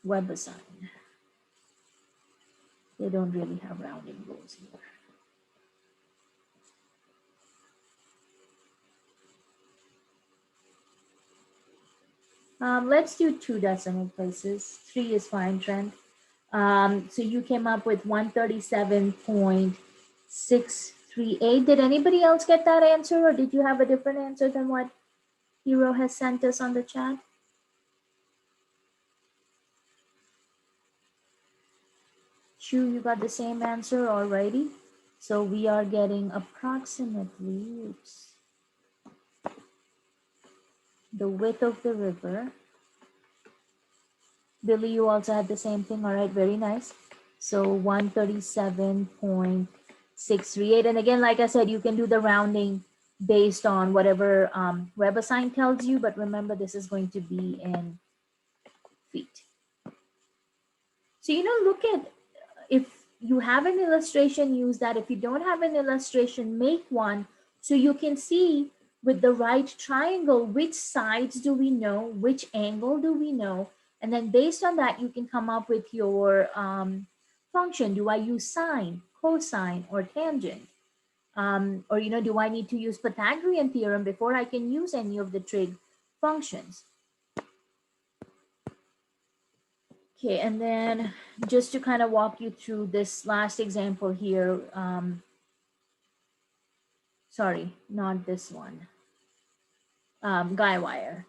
WebAssign. They don't really have rounding rules here. Let's do 2 decimal places. 3 is fine, Trent. So you came up with 137.638. Did anybody else get that answer, or did you have a different answer than what Hero has sent us on the chat? Shu, you got the same answer already. So we are getting approximately, the width of the river. Billy, you also had the same thing. All right, very nice. So 137.638. And again, like I said, you can do the rounding based on whatever WebAssign tells you, but remember this is going to be in feet. So, look at, if you have an illustration, use that. If you don't have an illustration, make one so you can see with the right triangle, which sides do we know, which angle do we know, and then based on that, you can come up with your function. Do I use sine, cosine, or tangent? Or, do I need to use Pythagorean theorem before I can use any of the trig functions? Okay, and then just to kind of walk you through this last example here, sorry, not this one, guy wire.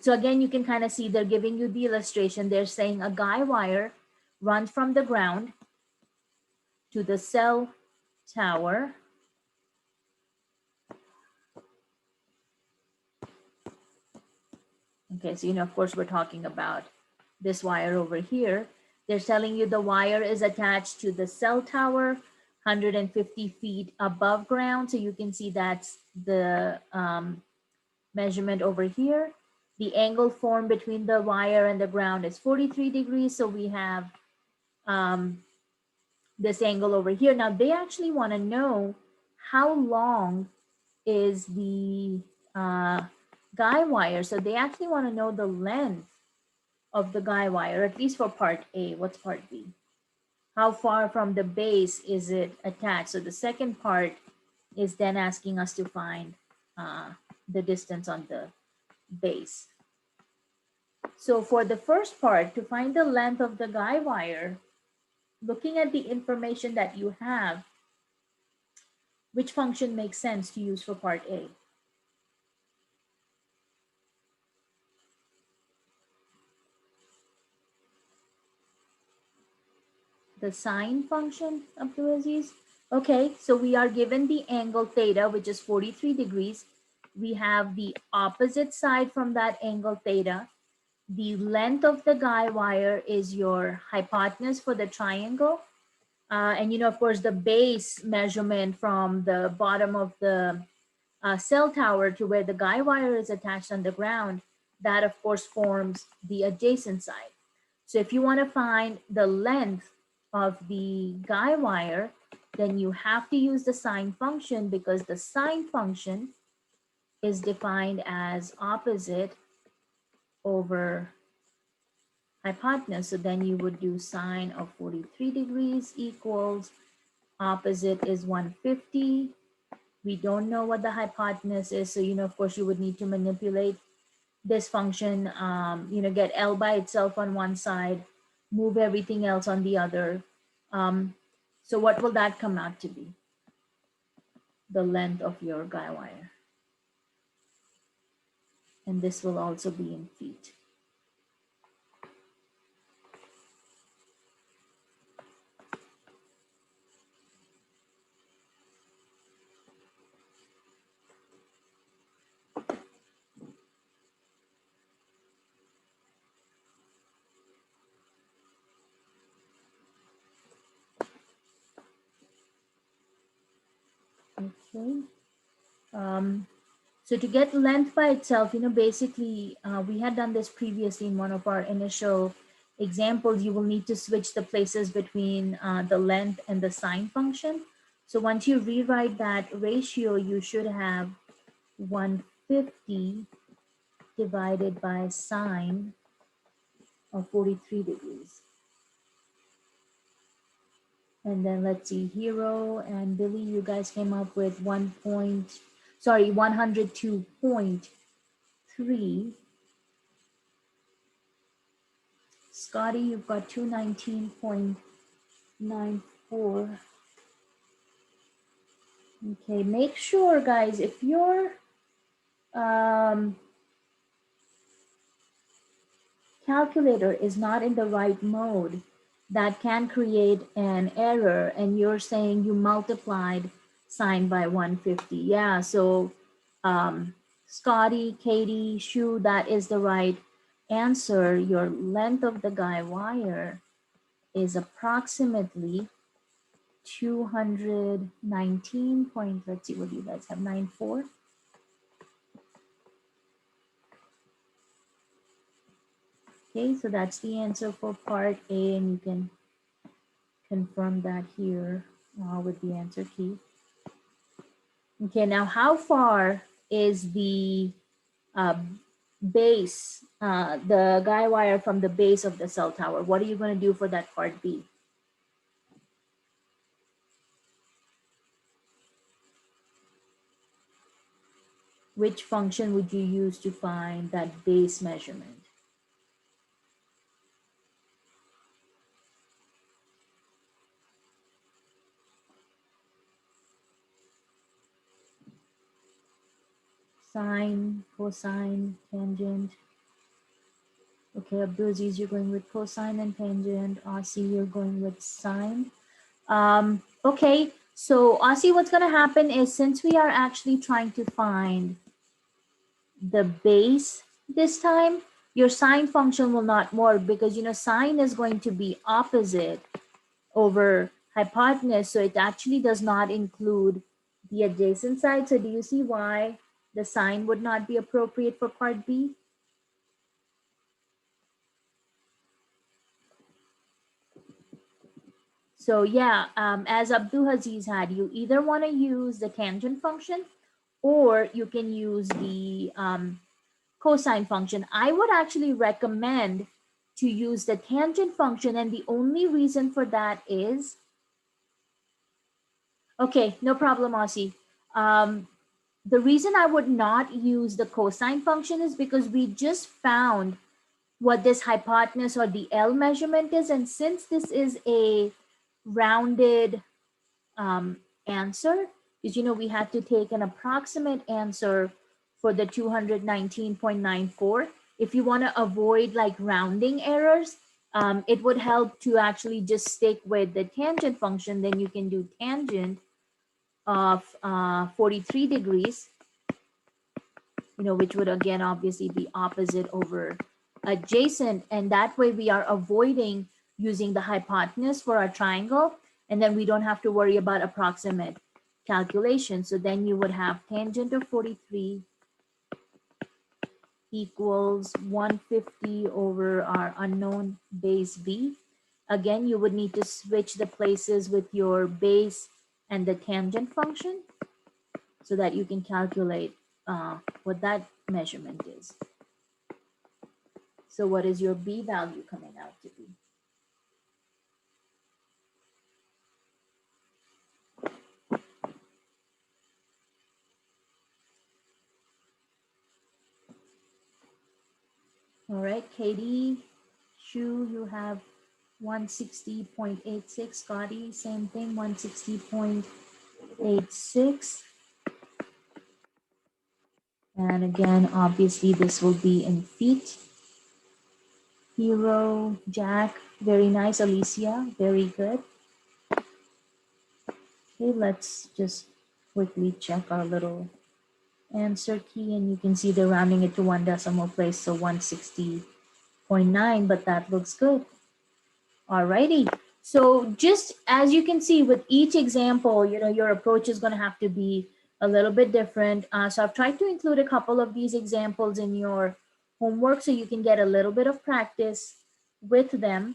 So again, you can kind of see they're giving you the illustration. They're saying a guy wire runs from the ground to the cell tower. Okay, so, of course, we're talking about this wire over here. They're telling you the wire is attached to the cell tower, 150 feet above ground. So you can see that's the measurement over here. The angle formed between the wire and the ground is 43 degrees. So we have this angle over here. Now they actually want to know how long is the guy wire. So they actually want to know the length of the guy wire, at least for part A. What's part B? How far from the base is it attached? So the second part is then asking us to find the distance on the base. So for the first part, to find the length of the guy wire, looking at the information that you have, Which function makes sense to use for part A? The sine function, Abdulaziz? Okay, so we are given the angle theta, which is 43 degrees. We have the opposite side from that angle theta. The length of the guy wire is your hypotenuse for the triangle. And of course, the base measurement from the bottom of the cell tower to where the guy wire is attached on the ground, that of course forms the adjacent side. So if you want to find the length of the guy wire, then you have to use the sine function, because the sine function is defined as opposite over hypotenuse. So then you would do sine of 43 degrees equals opposite is 150. We don't know what the hypotenuse is. So, of course, you would need to manipulate this function, get L by itself on one side, move everything else on the other. So what will that come out to be? The length of your guy wire. And this will also be in feet. Okay. So to get length by itself, basically we had done this previously in one of our initial examples. You will need to switch the places between the length and the sine function. So once you rewrite that ratio, you should have 150 divided by sine of 43 degrees. And then let's see, Hero and Billy, you guys came up with 102.3. Scotty, you've got 219.94. Okay, make sure, guys, if your calculator is not in the right mode, that can create an error, and you're saying you multiplied sine by 150. Yeah, so Scotty, Katie, Shu, that is the right answer. Your length of the guy wire is approximately 219 point, let's see, what do you guys have, 94? Okay, so that's the answer for part A, and you can confirm that here with the answer key. Okay, now how far is the base, the guy wire from the base of the cell tower? What are you going to do for that part B? Which function would you use to find that base measurement? Sine, cosine, tangent. Okay, Abdulaziz, you're going with cosine and tangent. Aussie, you're going with sine. Okay, so Aussie, what's going to happen is, since we are actually trying to find the base this time, your sine function will not work, because sine is going to be opposite over hypotenuse, so it actually does not include the adjacent side. So do you see why the sine would not be appropriate for part B? So yeah, as Abdul Aziz had, you either want to use the tangent function, or you can use the cosine function. I would actually recommend to use the tangent function, and the only reason for that is, okay, no problem, Aussie. The reason I would not use the cosine function is because we just found what this hypotenuse or the L measurement is, and since this is a rounded answer, because we had to take an approximate answer for the 219.94. If you want to avoid like rounding errors, it would help to actually just stick with the tangent function. Then you can do tangent of 43 degrees, which would again obviously be opposite over adjacent. And that way we are avoiding using the hypotenuse for our triangle. And then we don't have to worry about approximate calculation. So then you would have tangent of 43 equals 150 over our unknown base b. Again, you would need to switch the places with your base and the tangent function so that you can calculate what that measurement is. So what is your b value coming out to be? All right, Katie, Shu, you have 160.86. Scotty, same thing, 160.86. And again, obviously this will be in feet. Hero, Jack, very nice. Alicia, very good. Okay, let's just quickly check our little answer key, and you can see they're rounding it to one decimal place, so 160.9, but that looks good. Alrighty. So just as you can see with each example, your approach is going to have to be a little bit different. So I've tried to include a couple of these examples in your homework so you can get a little bit of practice with them.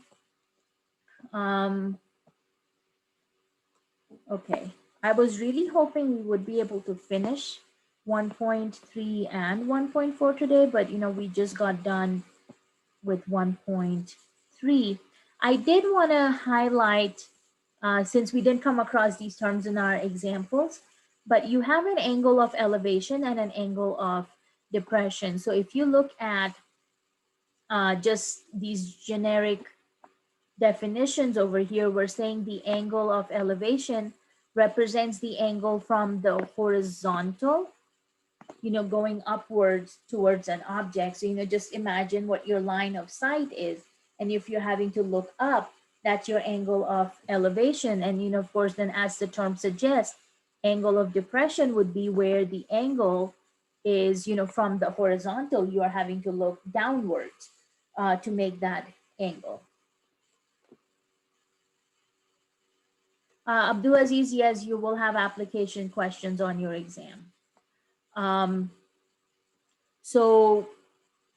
Okay, I was really hoping we would be able to finish 1.3 and 1.4 today, but we just got done with 1.3. I did want to highlight, since we didn't come across these terms in our examples, but you have an angle of elevation and an angle of depression. So if you look at just these generic definitions over here, we're saying the angle of elevation represents the angle from the horizontal, going upwards towards an object. So, just imagine what your line of sight is. And if you're having to look up, that's your angle of elevation. And, of course, then as the term suggests, angle of depression would be where the angle is, from the horizontal, you are having to look downwards to make that angle. Abdul Aziz, yes, you will have application questions on your exam. So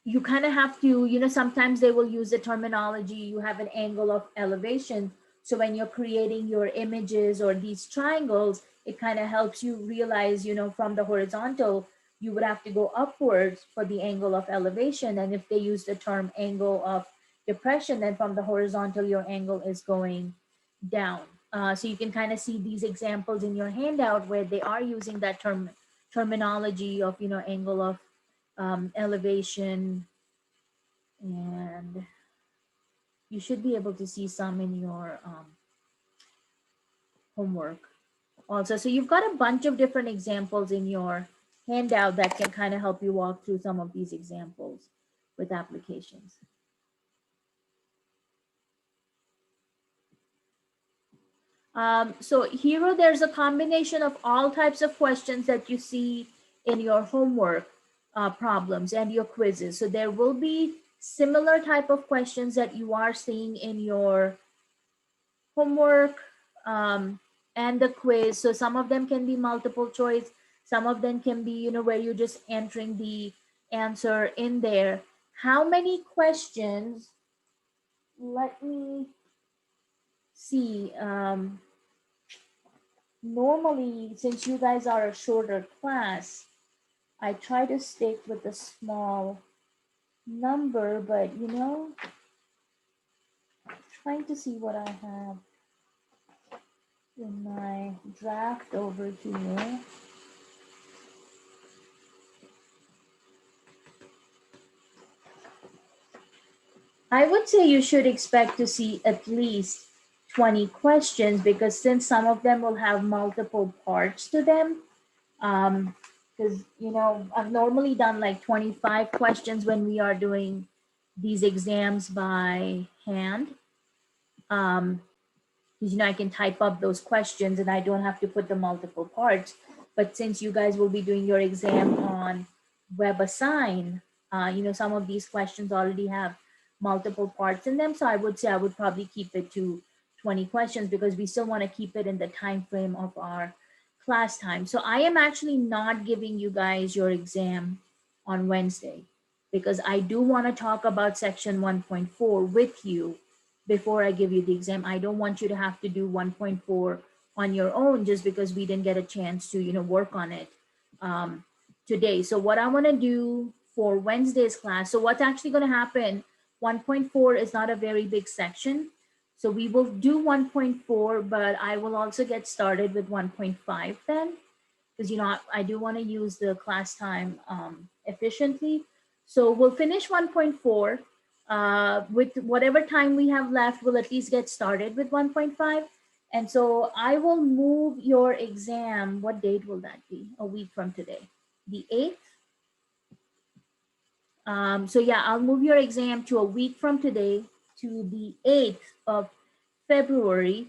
you kind of have to, sometimes they will use the terminology, you have an angle of elevation. So when you're creating your images or these triangles, it kind of helps you realize, from the horizontal, you would have to go upwards for the angle of elevation. And if they use the term angle of depression, then from the horizontal, your angle is going down. So you can kind of see these examples in your handout where they are using that terminology of, angle of elevation, and you should be able to see some in your homework also. So you've got a bunch of different examples in your handout that can kind of help you walk through some of these examples with applications. So Hero, there's a combination of all types of questions that you see in your homework problems and your quizzes. So there will be similar type of questions that you are seeing in your homework and the quiz. So some of them can be multiple choice. Some of them can be, where you're just entering the answer in there. How many questions? Let me see. Normally, since you guys are a shorter class, I try to stick with a small number, but trying to see what I have in my draft over here. I would say you should expect to see at least 20 questions, because since some of them will have multiple parts to them, because I've normally done like 25 questions when we are doing these exams by hand. Because I can type up those questions and I don't have to put the multiple parts. But since you guys will be doing your exam on WebAssign, some of these questions already have multiple parts in them. So I would say I would probably keep it to 20 questions, because we still want to keep it in the time frame of our class time. So I am actually not giving you guys your exam on Wednesday, because I do want to talk about section 1.4 with you before I give you the exam. I don't want you to have to do 1.4 on your own just because we didn't get a chance to, work on it um, today. So what I want to do for Wednesday's class, so what's actually going to happen, 1.4 is not a very big section. So we will do 1.4, but I will also get started with 1.5 then, because I do want to use the class time efficiently. So we'll finish 1.4 with whatever time we have left. We'll at least get started with 1.5. And so I will move your exam. What date will that be? A week from today, the 8th. So yeah, I'll move your exam to a week from today, to the 8th of February,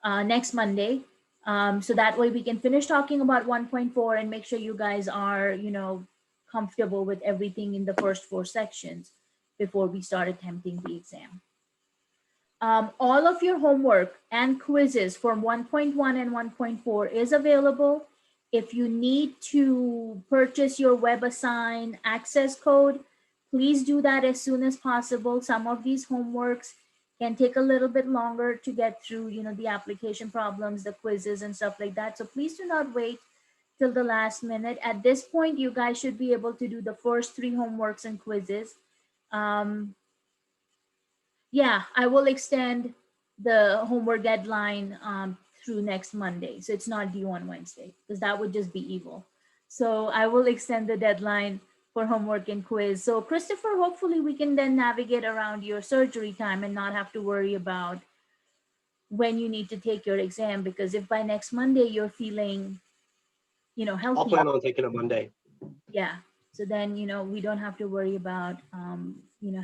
next Monday. So that way we can finish talking about 1.4 and make sure you guys are, comfortable with everything in the first 4 sections before we start attempting the exam. All of your homework and quizzes from 1.1 and 1.4 is available. If you need to purchase your WebAssign access code, please do that as soon as possible. Some of these homeworks can take a little bit longer to get through, the application problems, the quizzes and stuff like that. So please do not wait till the last minute. At this point, you guys should be able to do the first 3 homeworks and quizzes. Yeah, I will extend the homework deadline through next Monday. So it's not due on Wednesday, because that would just be evil. So I will extend the deadline for homework and quiz. So Christopher, hopefully we can then navigate around your surgery time and not have to worry about when you need to take your exam, because if by next Monday you're feeling, I'll healthy, plan on taking it Monday. yeah, so then we don't have to worry about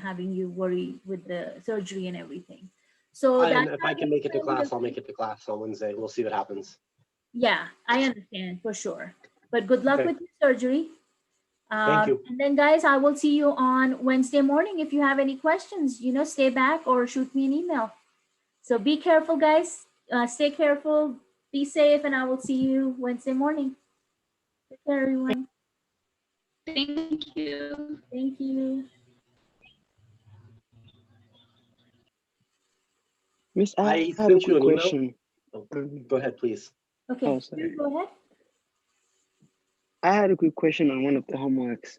having you worry with the surgery and everything. So And that's if how I we can make it to extend class, the I'll make it to class on Wednesday. We'll see what happens. Yeah, I understand for sure, but good luck Okay. with your surgery. Thank you. And then guys, I will see you on Wednesday morning. If you have any questions, stay back or shoot me an email. So be careful, guys. Stay careful, be safe, and I will see you Wednesday morning. Take care, everyone. Thank you. Thank you. Miss, I I had a sent quick you an email. question. Oh, go ahead, please. Okay, Oh, sorry. go ahead. I had a quick question on one of the homeworks.